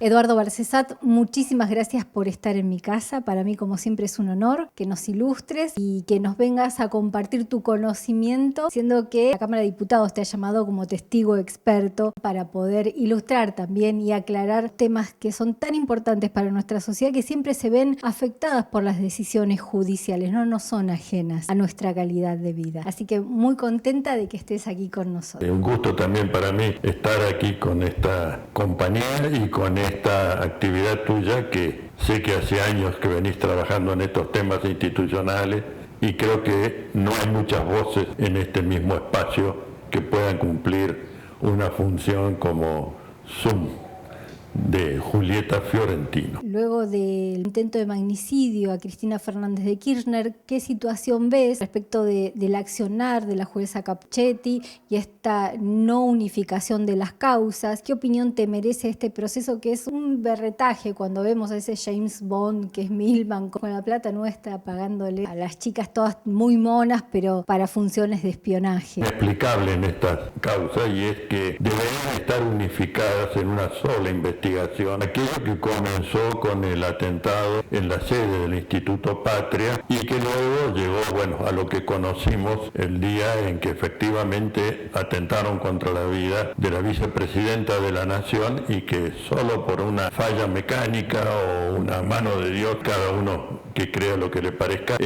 Eduardo Barcesat, muchísimas gracias por estar en mi casa. Para mí, como siempre, es un honor que nos ilustres y que nos vengas a compartir tu conocimiento, siendo que la Cámara de Diputados te ha llamado como testigo experto para poder ilustrar también y aclarar temas que son tan importantes para nuestra sociedad, que siempre se ven afectadas por las decisiones judiciales, no son ajenas a nuestra calidad de vida. Así que muy contenta de que estés aquí con nosotros. Un gusto también para mí estar aquí con esta compañía y con esta actividad tuya, que sé que hace años que venís trabajando en estos temas institucionales, y creo que no hay muchas voces en este mismo espacio que puedan cumplir una función como Zoom de Julieta Fiorentino. Luego del intento de magnicidio a Cristina Fernández de Kirchner, ¿qué situación ves respecto del accionar de la jueza Capuchetti y esta no unificación de las causas? ¿Qué opinión te merece este proceso, que es un berretaje cuando vemos a ese James Bond que es Milman con la plata nuestra pagándole a las chicas todas muy monas, pero para funciones de espionaje? Inexplicable en estas causas, y es que deberían estar unificadas en una sola investigación. Aquello que comenzó con el atentado en la sede del Instituto Patria y que luego llegó, a lo que conocimos el día en que efectivamente atentaron contra la vida de la vicepresidenta de la Nación, y que solo por una falla mecánica o una mano de Dios, cada uno que crea lo que le parezca,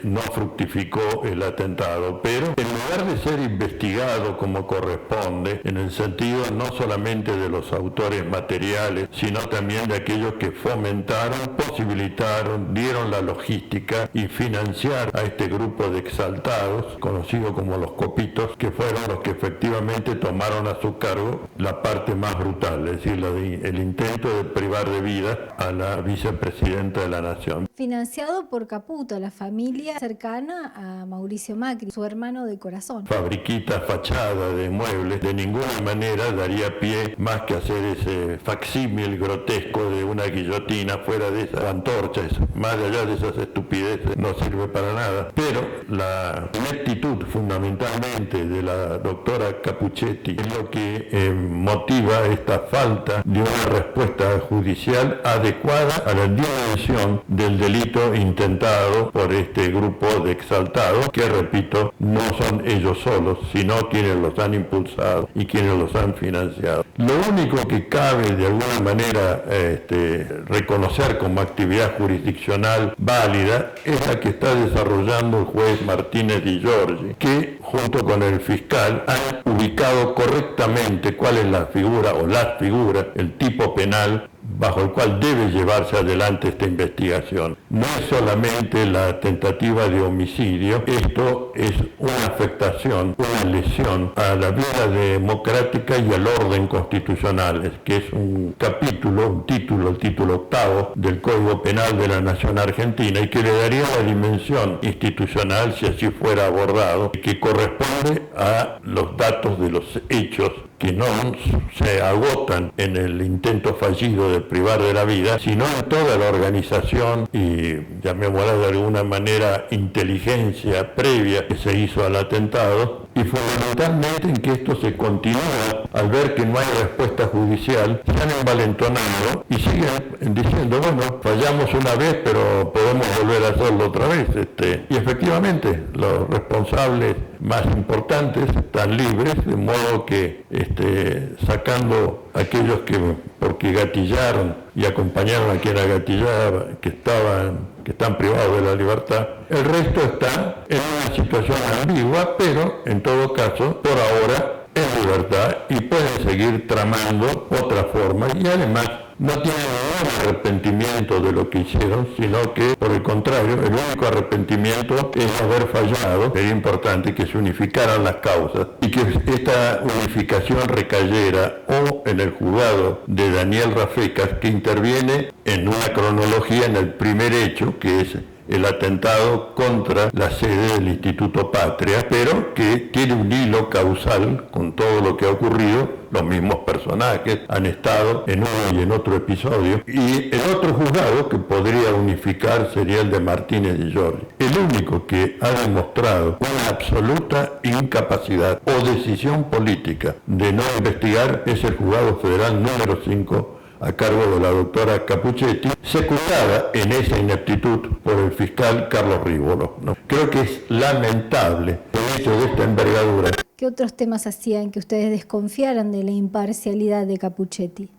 no fructificó el atentado. Pero en lugar de ser investigado como corresponde, en el sentido no solamente de los autores materiales, sino también de aquellos que fomentaron, posibilitaron, dieron la logística y financiaron a este grupo de exaltados, conocidos como los copitos, que fueron los que efectivamente tomaron a su cargo la parte más brutal, es decir, el intento de privar de vida a la vicepresidenta de la Nación. Financiado por Caputo, la familia cercana a Mauricio Macri, su hermano de corazón. Fabriquita, fachada de muebles, de ninguna manera daría pie más que hacer ese facsímil grotesco de una guillotina fuera de esas antorchas. Más allá de esas estupideces no sirve para nada. Pero la ineptitud fundamentalmente de la doctora Capuchetti es lo que motiva esta falta de una respuesta judicial adecuada a la dimensión del delito intentado por este grupo de exaltados, que repito, no son ellos solos, sino quienes los han impulsado y quienes los han financiado. Lo único que cabe de alguna manera reconocer como actividad jurisdiccional válida es la que está desarrollando el juez Martínez Di Giorgi, que junto con el fiscal han ubicado correctamente cuál es la figura o las figuras, el tipo penal bajo el cual debe llevarse adelante esta investigación. No es solamente la tentativa de homicidio, esto es una afectación, una lesión a la vida democrática y al orden constitucional, que es un título, el título 8 del Código Penal de la Nación Argentina, y que le daría la dimensión institucional, si así fuera abordado, que corresponde a los datos de los hechos que no se agotan en el intento fallido de privar de la vida, sino en toda la organización y, llamémosla de alguna manera, inteligencia previa que se hizo al atentado, y fundamentalmente en que esto se continúa al ver que no hay respuesta judicial, se han envalentonado y siguen diciendo, fallamos una vez, pero podemos volver a hacerlo otra vez. Y efectivamente, los responsables más importantes están libres, de modo que sacando a aquellos que porque gatillaron y acompañaron a quien agatillaba, que están privados de la libertad, el resto está en una situación ambigua, pero en todo caso, por ahora, en libertad, y pueden seguir tramando otras formas, y además no tienen ningún arrepentimiento de lo que hicieron, sino que, por el contrario, el único arrepentimiento es haber fallado. Sería importante que se unificaran las causas y que esta unificación recayera o en el juzgado de Daniel Rafecas, que interviene en una cronología en el primer hecho, que es el atentado contra la sede del Instituto Patria, pero que tiene un hilo causal con todo lo que ha ocurrido. Los mismos personajes han estado en uno y en otro episodio, y el otro juzgado que podría unificar sería el de Martínez Di Giorgi. El único que ha demostrado una absoluta incapacidad o decisión política de no investigar es el juzgado federal número 5 a cargo de la doctora Capuchetti, secundada en esa ineptitud por el fiscal Carlos Rívolo, ¿no? Creo que es lamentable el hecho de esta envergadura. ¿Qué otros temas hacían que ustedes desconfiaran de la imparcialidad de Capuchetti?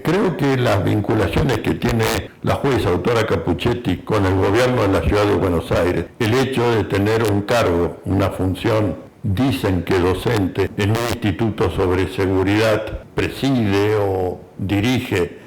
Creo que las vinculaciones que tiene la jueza doctora Capuchetti con el gobierno de la ciudad de Buenos Aires, el hecho de tener un cargo, una función, dicen que docente en un instituto sobre seguridad, preside o dirige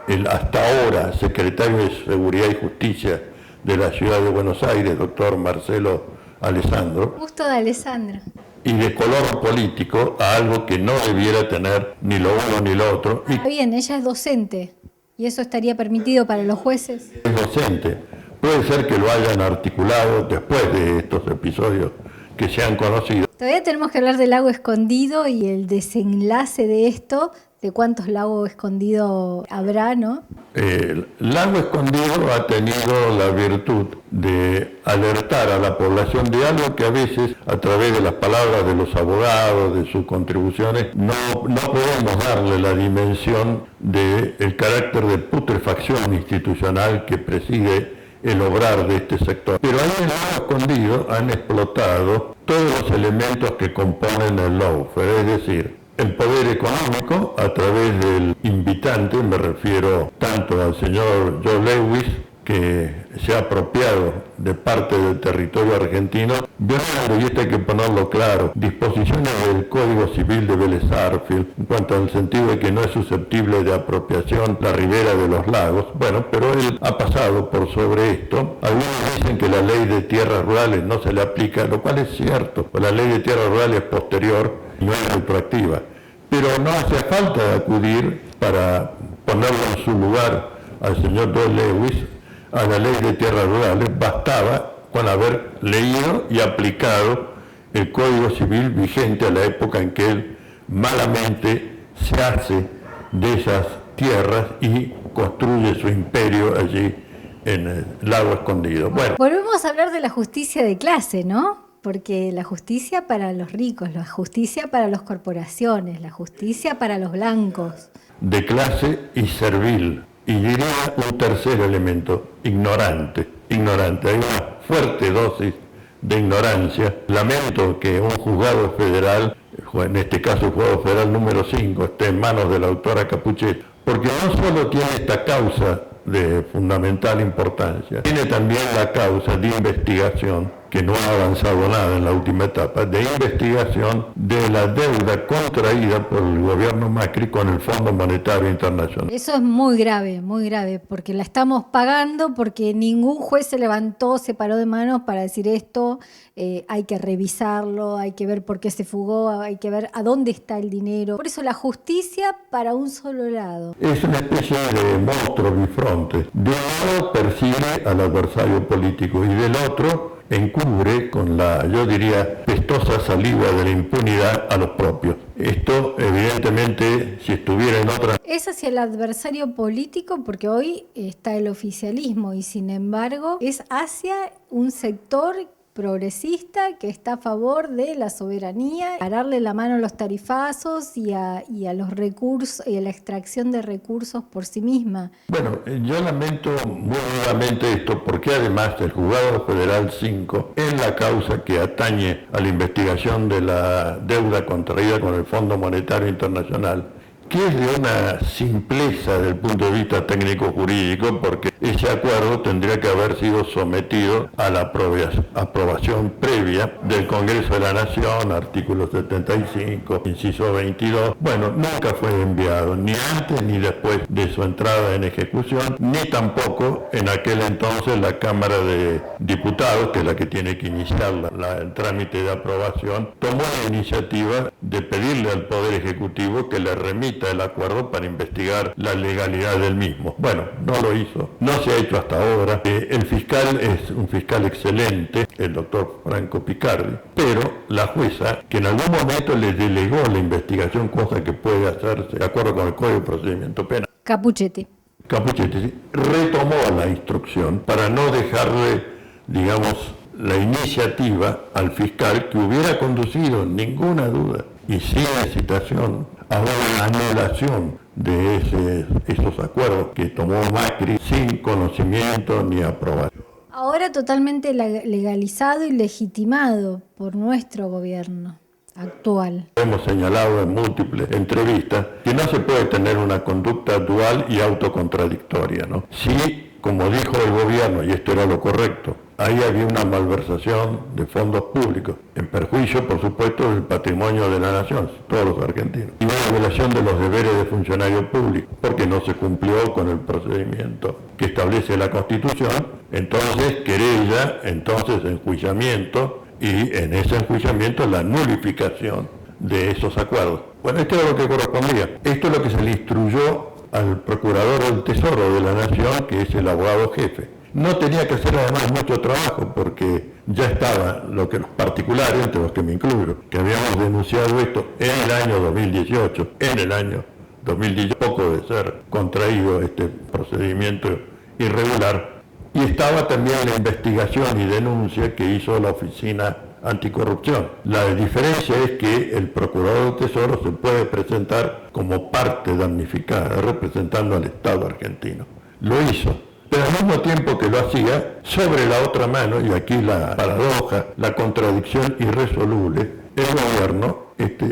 el hasta ahora secretario de Seguridad y Justicia de la ciudad de Buenos Aires, doctor Marcelo Alessandro. Justo de Alessandro. Y de color político a algo que no debiera tener ni lo uno ni lo otro. Está bien, ella es docente. ¿Y eso estaría permitido para los jueces? Es docente. Puede ser que lo hayan articulado después de estos episodios que se han conocido. Todavía tenemos que hablar del lago escondido y el desenlace de esto, de cuántos lagos escondidos habrá, ¿no? El lago escondido ha tenido la virtud de alertar a la población de algo que a veces, a través de las palabras de los abogados, de sus contribuciones, no podemos darle la dimensión del carácter de putrefacción institucional que preside el obrar de este sector. Pero ahí en el lago escondido han explotado todos los elementos que componen el lawfare, es decir, el poder económico a través del invitante, me refiero tanto al señor Joe Lewis, que se ha apropiado de parte del territorio argentino, violando, y esto hay que ponerlo claro, disposiciones del Código Civil de Vélez Sarsfield, en cuanto al sentido de que no es susceptible de apropiación la ribera de los lagos. Bueno, pero él ha pasado por sobre esto. Algunos dicen que la ley de tierras rurales no se le aplica, lo cual es cierto, pues la ley de tierras rurales es posterior y no es retroactiva. Pero no hace falta acudir para ponerlo en su lugar al señor Joe Lewis a la ley de tierras rurales, bastaba con haber leído y aplicado el Código Civil vigente a la época en que él malamente se hace de esas tierras y construye su imperio allí en el lago escondido. Bueno, volvemos a hablar de la justicia de clase, ¿no? Porque la justicia para los ricos, la justicia para las corporaciones, la justicia para los blancos. De clase y servil. Y diría un tercer elemento, ignorante. Hay una fuerte dosis de ignorancia. Lamento que un juzgado federal, en este caso el juzgado federal número 5, esté en manos de la doctora Capuchetti, porque no solo tiene esta causa de fundamental importancia, tiene también la causa de investigación, que no ha avanzado nada en la última etapa, de investigación de la deuda contraída por el gobierno Macri con el Fondo Monetario Internacional. Eso es muy grave, porque la estamos pagando, porque ningún juez se levantó, se paró de manos para decir esto, hay que revisarlo, hay que ver por qué se fugó, hay que ver a dónde está el dinero. Por eso la justicia para un solo lado. Es una especie de monstruo bifronte. De un lado persigue al adversario político y del otro encubre con la, yo diría, pestosa saliva de la impunidad a los propios. Esto, evidentemente, si estuviera en otra... Es hacia el adversario político porque hoy está el oficialismo y, sin embargo, es hacia un sector progresista que está a favor de la soberanía, pararle la mano a los tarifazos y a los recursos y a la extracción de recursos por sí misma. Bueno, yo lamento muy nuevamente esto porque además el Juzgado Federal 5, en la causa que atañe a la investigación de la deuda contraída con el Fondo Monetario Internacional, que es de una simpleza desde el punto de vista técnico-jurídico, porque ese acuerdo tendría que haber sido sometido a la aprobación previa del Congreso de la Nación, artículo 75, inciso 22. Bueno, nunca fue enviado, ni antes ni después de su entrada en ejecución, ni tampoco en aquel entonces la Cámara de Diputados, que es la que tiene que iniciar el trámite de aprobación, tomó la iniciativa de pedirle al Poder Ejecutivo que le remita el acuerdo para investigar la legalidad del mismo. Bueno, no lo hizo, no se ha hecho hasta ahora. El fiscal es un fiscal excelente, el doctor Franco Picardi, pero la jueza, que en algún momento le delegó la investigación, cosa que puede hacerse de acuerdo con el Código de Procedimiento Penal. Capuchetti, sí, retomó la instrucción para no dejarle, digamos, la iniciativa al fiscal que hubiera conducido, ninguna duda, y sin hesitación, a una anulación de esos acuerdos que tomó Macri sin conocimiento ni aprobación. Ahora totalmente legalizado y legitimado por nuestro gobierno actual. Hemos señalado en múltiples entrevistas que no se puede tener una conducta dual y autocontradictoria, ¿no? Sí, como dijo el gobierno, y esto era lo correcto, ahí había una malversación de fondos públicos, en perjuicio, por supuesto, del patrimonio de la nación, todos los argentinos, y una violación de los deberes de funcionario público, porque no se cumplió con el procedimiento que establece la Constitución, entonces querella, entonces enjuiciamiento, y en ese enjuiciamiento la nulificación de esos acuerdos. Bueno, esto era lo que correspondía. Esto es lo que se le instruyó al procurador del Tesoro de la Nación, que es el abogado jefe. No tenía que hacer además mucho trabajo, porque ya estaba lo que los particulares, entre los que me incluyo, que habíamos denunciado esto en el año 2018, poco de ser contraído este procedimiento irregular. Y estaba también la investigación y denuncia que hizo la Oficina Anticorrupción. La diferencia es que el Procurador del Tesoro se puede presentar como parte damnificada, representando al Estado argentino. Lo hizo, pero al mismo tiempo que lo hacía, sobre la otra mano, y aquí la paradoja, la contradicción irresoluble, el gobierno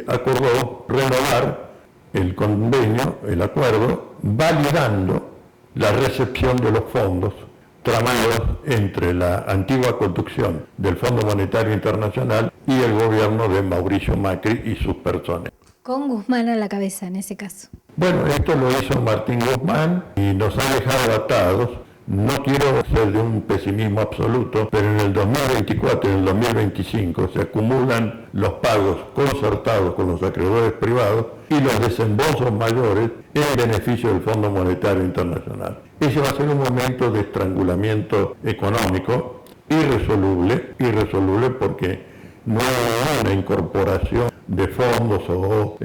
acordó renovar el convenio, el acuerdo, validando la recepción de los fondos tramados entre la antigua conducción del Fondo Monetario Internacional y el gobierno de Mauricio Macri y sus personas. Con Guzmán a la cabeza en ese caso. Bueno, esto lo hizo Martín Guzmán y nos ha dejado atados. No quiero ser de un pesimismo absoluto, pero en el 2024 y en el 2025 se acumulan los pagos concertados con los acreedores privados y los desembolsos mayores en beneficio del Fondo Monetario Internacional. Ese va a ser un momento de estrangulamiento económico irresoluble porque no hay una incorporación de fondos o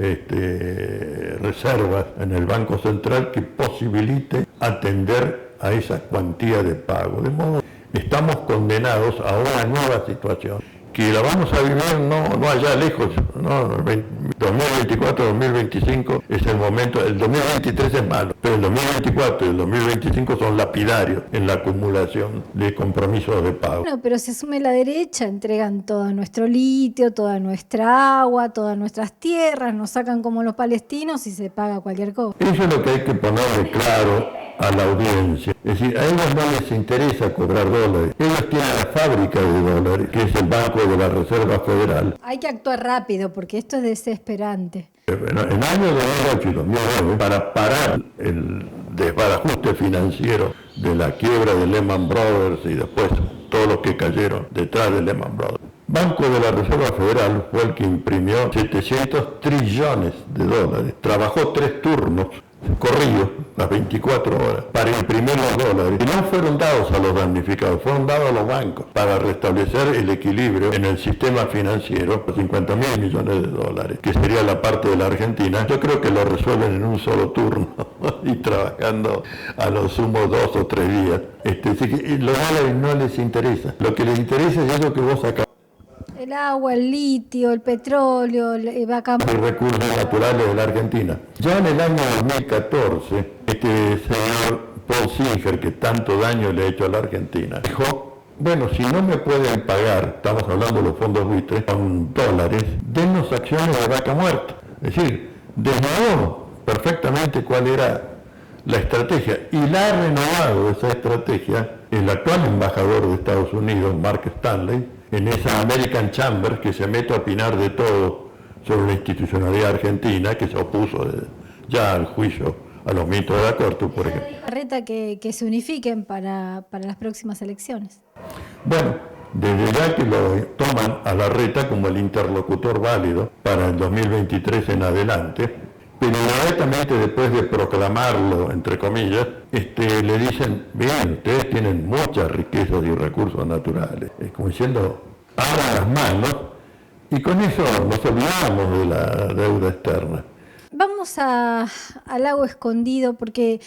reservas en el Banco Central que posibilite atender a esa cuantía de pago. De modo que estamos condenados a una nueva situación, que la vamos a vivir no allá lejos, ¿no? 2024-2025 es el momento, el 2023 es malo, pero el 2024 y el 2025 son lapidarios en la acumulación de compromisos de pago. Bueno, pero se asume la derecha, entregan todo nuestro litio, toda nuestra agua, todas nuestras tierras, nos sacan como los palestinos y se paga cualquier cosa. Eso es lo que hay que ponerle claro a la audiencia. Es decir, a ellos no les interesa cobrar dólares. Ellos tienen la fábrica de dólares, que es el Banco de la Reserva Federal. Hay que actuar rápido porque esto es desesperante. En el año 2008 y 2009, para parar el desbarajuste financiero de la quiebra de Lehman Brothers y después todos los que cayeron detrás de Lehman Brothers, Banco de la Reserva Federal fue el que imprimió 700 trillones de dólares. Trabajó 3 turnos corridos, las 24 horas, para imprimir los dólares, y no fueron dados a los damnificados, fueron dados a los bancos para restablecer el equilibrio en el sistema financiero, 50.000 millones de dólares, que sería la parte de la Argentina. Yo creo que lo resuelven en un solo turno y trabajando a lo sumo 2 o 3 días. Así que los dólares no les interesa, lo que les interesa es eso que vos acabas. El agua, el litio, el petróleo, Los recursos naturales de la Argentina. Ya en el año 2014, este señor Paul Singer, que tanto daño le ha hecho a la Argentina, dijo, bueno, si no me pueden pagar, estamos hablando de los fondos buitres, con dólares, dennos acciones de vaca muerta. Es decir, desnudó perfectamente cuál era la estrategia y la ha renovado esa estrategia el actual embajador de Estados Unidos, Mark Stanley, en esa American Chamber que se mete a opinar de todo sobre la institucionalidad argentina, que se opuso ya al juicio a los ministros de la Corte, por ejemplo. Reta que se unifiquen para las próximas elecciones. Bueno, desde ya que lo toman a la Reta como el interlocutor válido para el 2023 en adelante, pero inmediatamente después de proclamarlo, entre comillas, le dicen, bien, ustedes tienen muchas riquezas y recursos naturales. Es como diciendo, abran las manos, y con eso nos olvidamos de la deuda externa. Vamos al lago escondido porque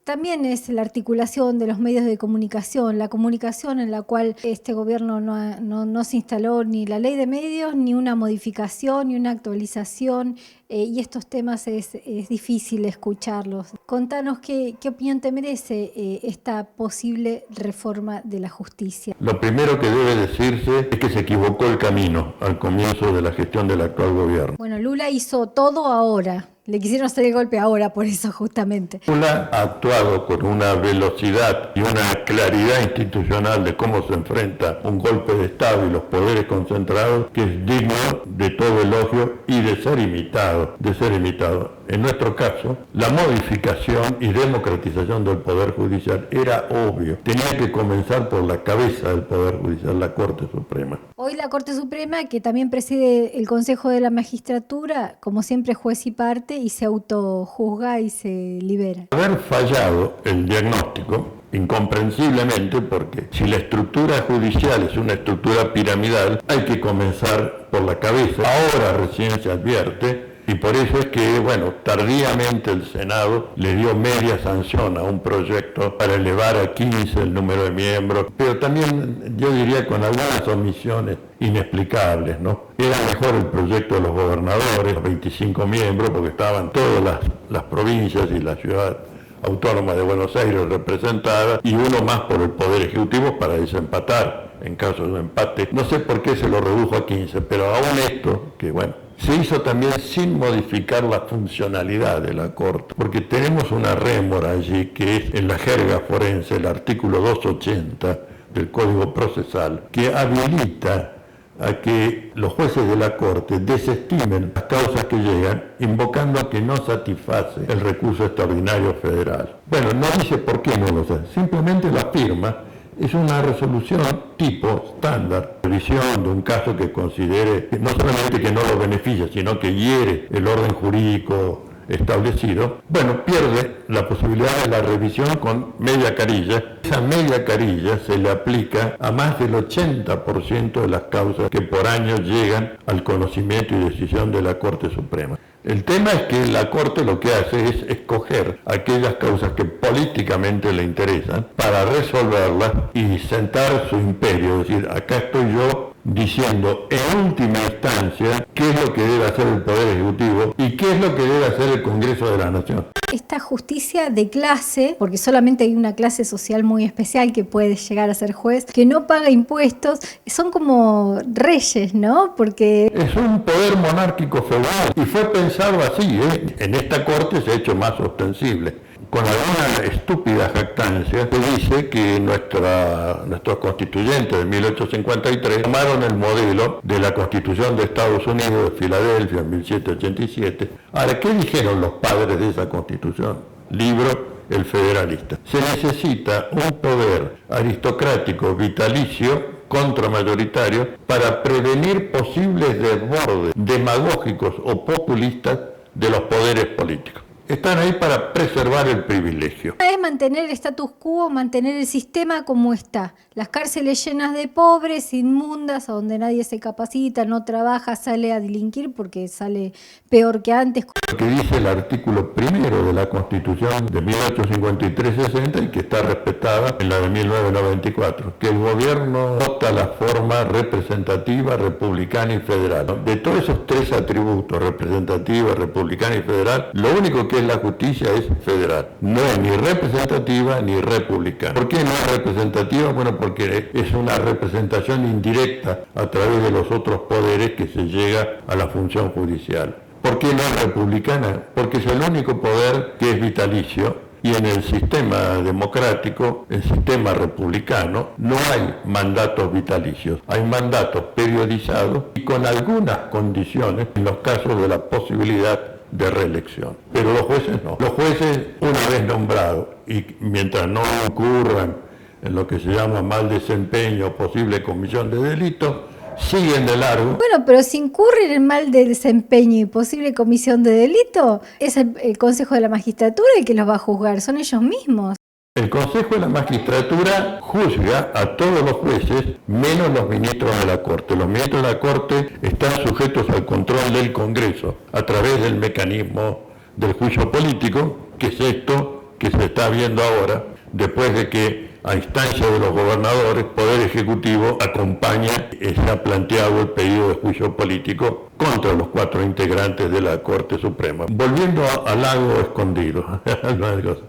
También es la articulación de los medios de comunicación, la comunicación en la cual este gobierno no se instaló ni la ley de medios, ni una modificación, ni una actualización, y estos temas es difícil escucharlos. Contanos qué opinión te merece esta posible reforma de la justicia. Lo primero que debe decirse es que se equivocó el camino al comienzo de la gestión del actual gobierno. Bueno, Lula hizo todo ahora. Le quisieron hacer el golpe ahora, por eso justamente. Lula ha actuado con una velocidad y una claridad institucional de cómo se enfrenta un golpe de Estado y los poderes concentrados que es digno de todo elogio y de ser imitado. En nuestro caso, la modificación y democratización del Poder Judicial era obvio. Tenía que comenzar por la cabeza del Poder Judicial, la Corte Suprema. Hoy la Corte Suprema, que también preside el Consejo de la Magistratura, como siempre juez y parte, y se autojuzga y se libera. Haber fallado el diagnóstico, incomprensiblemente, porque si la estructura judicial es una estructura piramidal, hay que comenzar por la cabeza. Ahora recién se advierte. Y por eso es que, tardíamente el Senado le dio media sanción a un proyecto para elevar a 15 el número de miembros, pero también yo diría con algunas omisiones inexplicables, ¿no? Era mejor el proyecto de los gobernadores, 25 miembros, porque estaban todas las provincias y la ciudad autónoma de Buenos Aires representada, y uno más por el Poder Ejecutivo para desempatar en caso de empate. No sé por qué se lo redujo a 15, pero aún esto, que se hizo también sin modificar la funcionalidad de la Corte, porque tenemos una rémora allí que es en la jerga forense, el artículo 280 del Código Procesal, que habilita a que los jueces de la Corte desestimen las causas que llegan, invocando a que no satisface el recurso extraordinario federal. No dice por qué no lo hace, simplemente la firma. Es una resolución tipo estándar, revisión de un caso que considere no solamente que no lo beneficia, sino que hiere el orden jurídico establecido. Pierde la posibilidad de la revisión con media carilla. Esa media carilla se le aplica a más del 80% de las causas que por año llegan al conocimiento y decisión de la Corte Suprema. El tema es que la Corte lo que hace es escoger aquellas causas que políticamente le interesan para resolverlas y sentar su imperio, es decir, acá estoy yo diciendo en última instancia qué es lo que debe hacer el Poder Ejecutivo y qué es lo que debe hacer el Congreso de la Nación. Esta justicia de clase, porque solamente hay una clase social muy especial que puede llegar a ser juez, que no paga impuestos, son como reyes, ¿no? Porque es un poder monárquico feudal y fue pensado así, En esta Corte se ha hecho más ostensible. Con alguna estúpida jactancia se dice que nuestros constituyentes de 1853 tomaron el modelo de la Constitución de Estados Unidos de Filadelfia en 1787. Ahora, ¿qué dijeron los padres de esa Constitución? Libro El Federalista. Se necesita un poder aristocrático vitalicio contramayoritario para prevenir posibles desbordes demagógicos o populistas de los poderes políticos. Están ahí para preservar el privilegio. Es mantener el status quo, mantener el sistema como está. Las cárceles llenas de pobres, inmundas, a donde nadie se capacita, no trabaja, sale a delinquir porque sale peor que antes. Lo que dice el artículo primero de la Constitución de 1853-60 y que está respetada en la de 1994, que el gobierno adopta la forma representativa, republicana y federal. De todos esos tres atributos, representativa, republicana y federal, lo único que es la justicia es federal. No es ni representativa ni republicana. ¿Por qué no es representativa? Porque es una representación indirecta a través de los otros poderes que se llega a la función judicial. ¿Por qué no es republicana? Porque es el único poder que es vitalicio y en el sistema democrático, el sistema republicano, no hay mandatos vitalicios, hay mandatos periodizados y con algunas condiciones en los casos de la posibilidad de reelección. Pero los jueces no. Los jueces, una vez nombrados, y mientras no incurran en lo que se llama mal desempeño o posible comisión de delito, siguen de largo. Pero si incurren en mal desempeño y posible comisión de delito, es el Consejo de la Magistratura el que los va a juzgar, son ellos mismos. El Consejo de la Magistratura juzga a todos los jueces, menos los ministros de la Corte. Los ministros de la Corte están sujetos al control del Congreso a través del mecanismo del juicio político, que es esto que se está viendo ahora, después de que a instancia de los gobernadores, Poder Ejecutivo acompaña, se ha planteado el pedido de juicio político contra los 4 integrantes de la Corte Suprema. Volviendo al Lago Escondido,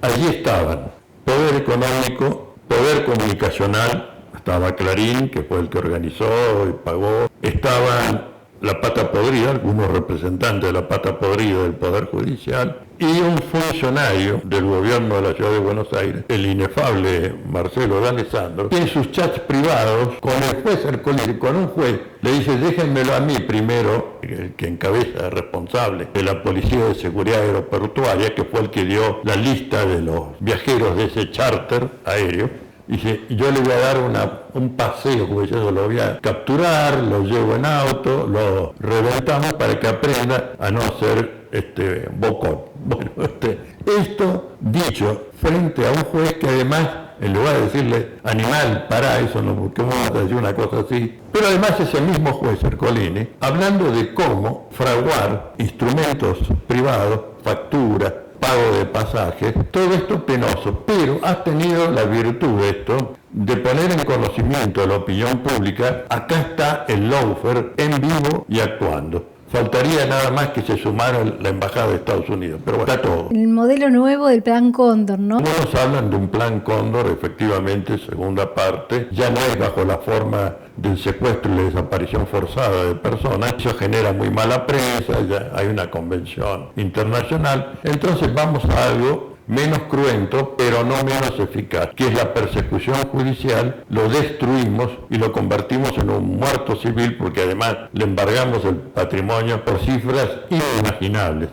allí estaban Poder Económico, Poder Comunicacional, estaba Clarín, que fue el que organizó y pagó, estaban la pata podrida, algunos representantes de la pata podrida del Poder Judicial, y un funcionario del gobierno de la Ciudad de Buenos Aires, el inefable Marcelo D'Alessandro, que en sus chats privados con el juez Ercolini, con un juez, le dice: déjenmelo a mí primero, el que encabeza, responsable de la Policía de Seguridad Aeroportuaria, que fue el que dio la lista de los viajeros de ese charter aéreo. Dice: yo le voy a dar un paseo, como yo lo voy a capturar, lo llevo en auto, lo reventamos para que aprenda a no ser bocón. Bueno, esto dicho frente a un juez que además, en lugar de decirle: animal, para eso, no, porque vamos a decir una cosa así, pero además ese mismo juez Ercolini, hablando de cómo fraguar instrumentos privados, facturas, pago de pasajes, todo esto penoso, pero ha tenido la virtud de esto de poner en conocimiento de la opinión pública: acá está el lawfare en vivo y actuando. Faltaría nada más que se sumara la Embajada de Estados Unidos, pero bueno, está todo. El modelo nuevo del Plan Cóndor, ¿no? Algunos hablan de un Plan Cóndor, efectivamente, segunda parte, ya no es bajo la forma del secuestro y la desaparición forzada de personas, eso genera muy mala prensa, ya hay una convención internacional, entonces vamos a algo menos cruento, pero no menos eficaz, que es la persecución judicial. Lo destruimos y lo convertimos en un muerto civil, porque además le embargamos el patrimonio por cifras inimaginables,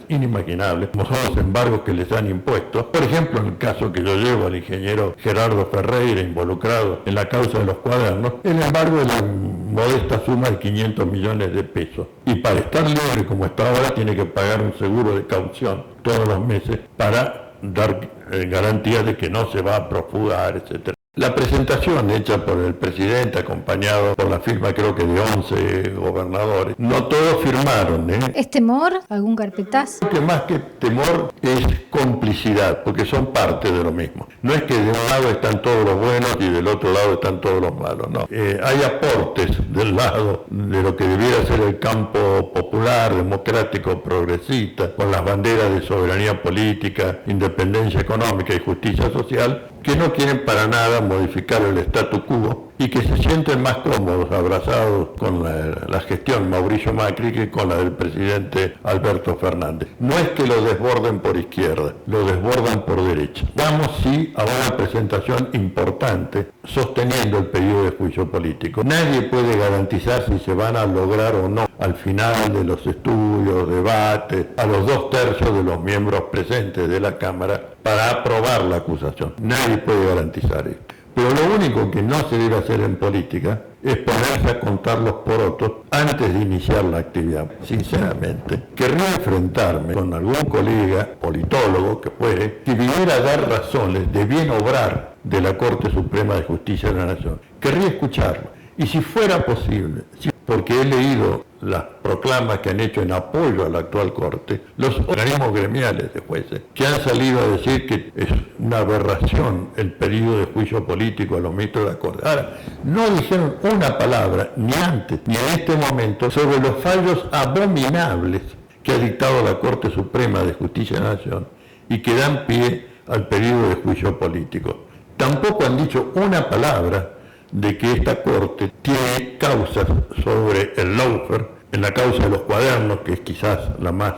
como son los embargos que les han impuesto. Por ejemplo, en el caso que yo llevo al ingeniero Gerardo Ferreira, involucrado en la causa de los cuadernos, el embargo de la modesta suma de 500 millones de pesos. Y para estar libre como está ahora, tiene que pagar un seguro de caución todos los meses para dar garantía de que no se va a profugar, etc. La presentación hecha por el presidente, acompañado por la firma creo que de 11 gobernadores, no todos firmaron. ¿Es temor? ¿Algún carpetazo? Creo que más que temor es complicidad, porque son parte de lo mismo. No es que de un lado están todos los buenos y del otro lado están todos los malos, no. Hay aportes del lado de lo que debiera ser el campo popular, democrático, progresista, con las banderas de soberanía política, independencia económica y justicia social, que no quieren para nada modificar el statu quo y que se sienten más cómodos abrazados con la gestión Mauricio Macri que con la del presidente Alberto Fernández. No es que lo desborden por izquierda, lo desbordan por derecha. Vamos sí a una presentación importante sosteniendo el pedido de juicio político. Nadie puede garantizar si se van a lograr o no al final de los estudios, debates, a los 2/3 de los miembros presentes de la Cámara para aprobar la acusación. Nadie puede garantizar esto. Pero lo único que no se debe hacer en política es ponerse a contar los porotos antes de iniciar la actividad. Sinceramente, querría enfrentarme con algún colega politólogo que fuere, que viniera a dar razones de bien obrar de la Corte Suprema de Justicia de la Nación. Querría escucharlo. Y si fuera posible, porque he leído las proclamas que han hecho en apoyo a la actual Corte, los organismos gremiales de jueces, que han salido a decir que es una aberración el pedido de juicio político a los ministros de la Corte. Ahora, no dijeron una palabra, ni antes, ni en este momento, sobre los fallos abominables que ha dictado la Corte Suprema de Justicia de la Nación y que dan pie al pedido de juicio político. Tampoco han dicho una palabra de que esta Corte tiene causas sobre el lawfare, en la causa de los cuadernos, que es quizás la más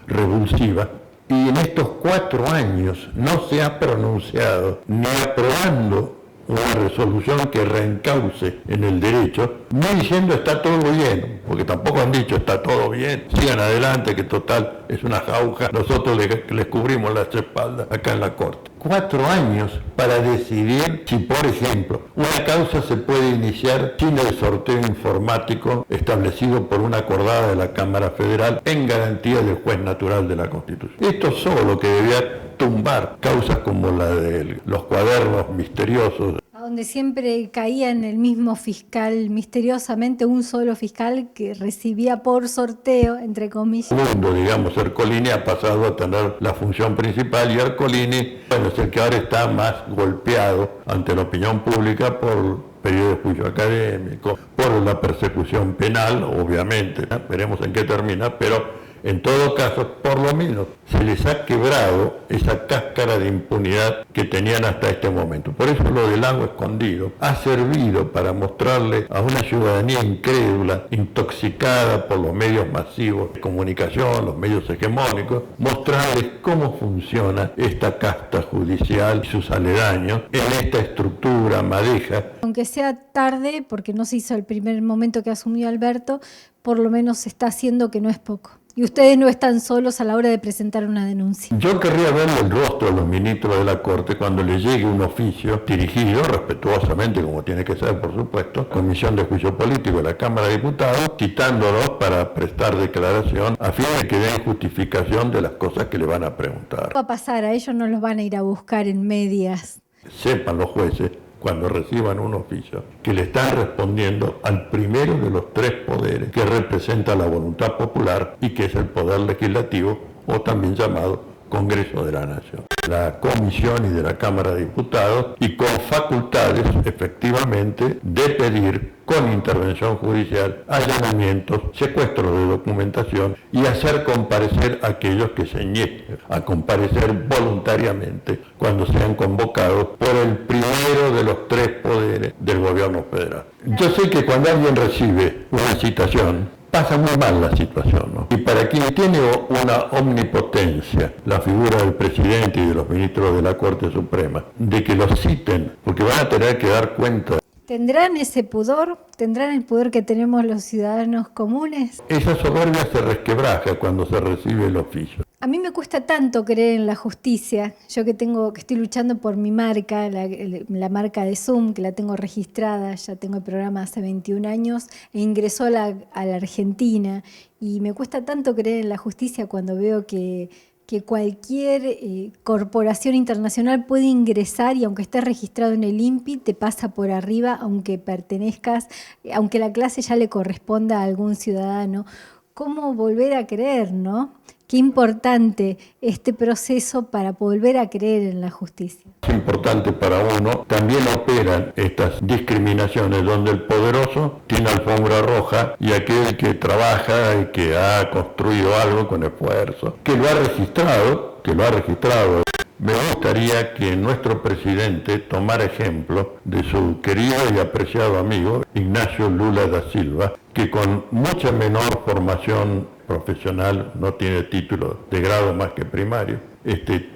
revulsiva, y en estos 4 años no se ha pronunciado ni aprobando una resolución que reencauce en el derecho, ni diciendo está todo bien, porque tampoco han dicho está todo bien, sigan adelante, que total es una jauja, nosotros les cubrimos las espaldas acá en la Corte. 4 años para decidir si, por ejemplo, una causa se puede iniciar sin el sorteo informático establecido por una acordada de la Cámara Federal en garantía del juez natural de la Constitución. Esto solo que debía tumbar causas como la de los cuadernos misteriosos. ¿A Donde siempre caía en el mismo fiscal, misteriosamente un solo fiscal que recibía por sorteo, entre comillas. Segundo, digamos, Ercolini ha pasado a tener la función principal y Ercolini, bueno, es el que ahora está más golpeado ante la opinión pública por periodo de juicio académico, por la persecución penal, obviamente, ¿no? Veremos en qué termina, pero en todo caso, por lo menos, se les ha quebrado esa cáscara de impunidad que tenían hasta este momento. Por eso lo del lago escondido ha servido para mostrarle a una ciudadanía incrédula, intoxicada por los medios masivos de comunicación, los medios hegemónicos, mostrarles cómo funciona esta casta judicial y sus aledaños en esta estructura madeja. Aunque sea tarde, porque no se hizo el primer momento que asumió Alberto, por lo menos se está haciendo, que no es poco. Y ustedes no están solos a la hora de presentar una denuncia. Yo querría verle el rostro a los ministros de la Corte cuando les llegue un oficio dirigido, respetuosamente, como tiene que ser, por supuesto, Comisión de Juicio Político de la Cámara de Diputados, citándolos para prestar declaración a fin de que den justificación de las cosas que le van a preguntar. ¿Qué va a pasar? A ellos no los van a ir a buscar en medias. Sepan los jueces, cuando reciban un oficio, que le están respondiendo al primero de los tres poderes que representa la voluntad popular y que es el poder legislativo, o también llamado Congreso de la Nación. La Comisión y de la Cámara de Diputados, y con facultades, efectivamente, de pedir con intervención judicial allanamientos, secuestros de documentación y hacer comparecer a aquellos que se nieguen a comparecer voluntariamente cuando sean convocados por el primero de los tres poderes del gobierno federal. Yo sé que cuando alguien recibe una citación, pasa muy mal la situación, ¿no? Y para quien tiene una omnipotencia, la figura del presidente y de los ministros de la Corte Suprema, de que los citen, porque van a tener que dar cuenta. ¿Tendrán ese pudor? ¿Tendrán el pudor que tenemos los ciudadanos comunes? Esa soberbia se resquebraja cuando se recibe el oficio. A mí me cuesta tanto creer en la justicia. Yo que estoy luchando por mi marca, la marca de Zoom, que la tengo registrada, ya tengo el programa hace 21 años, e ingresó a la Argentina. Y me cuesta tanto creer en la justicia cuando veo que cualquier corporación internacional puede ingresar y aunque estés registrado en el INPI, te pasa por arriba, aunque pertenezcas, aunque la clase ya le corresponda a algún ciudadano. ¿Cómo volver a creer, no? Qué importante este proceso para volver a creer en la justicia. Es importante para uno, también operan estas discriminaciones donde el poderoso tiene alfombra roja y aquel que trabaja y que ha construido algo con esfuerzo, que lo ha registrado. Me gustaría que nuestro presidente tomara ejemplo de su querido y apreciado amigo Ignacio Lula da Silva, que con mucha menor formación profesional, no tiene título de grado más que primario,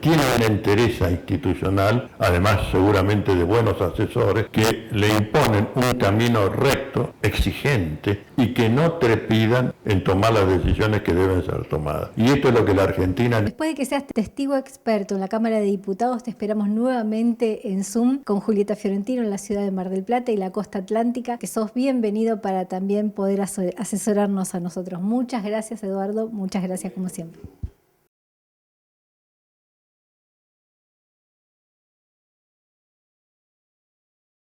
tiene una entereza institucional, además seguramente de buenos asesores, que le imponen un camino recto, exigente, y que no trepidan en tomar las decisiones que deben ser tomadas. Y esto es lo que la Argentina... Después de que seas testigo experto en la Cámara de Diputados, te esperamos nuevamente en Zoom con Julieta Fiorentino en la ciudad de Mar del Plata y la costa atlántica, que sos bienvenido para también poder asesorarnos a nosotros. Muchas gracias, Eduardo, muchas gracias como siempre.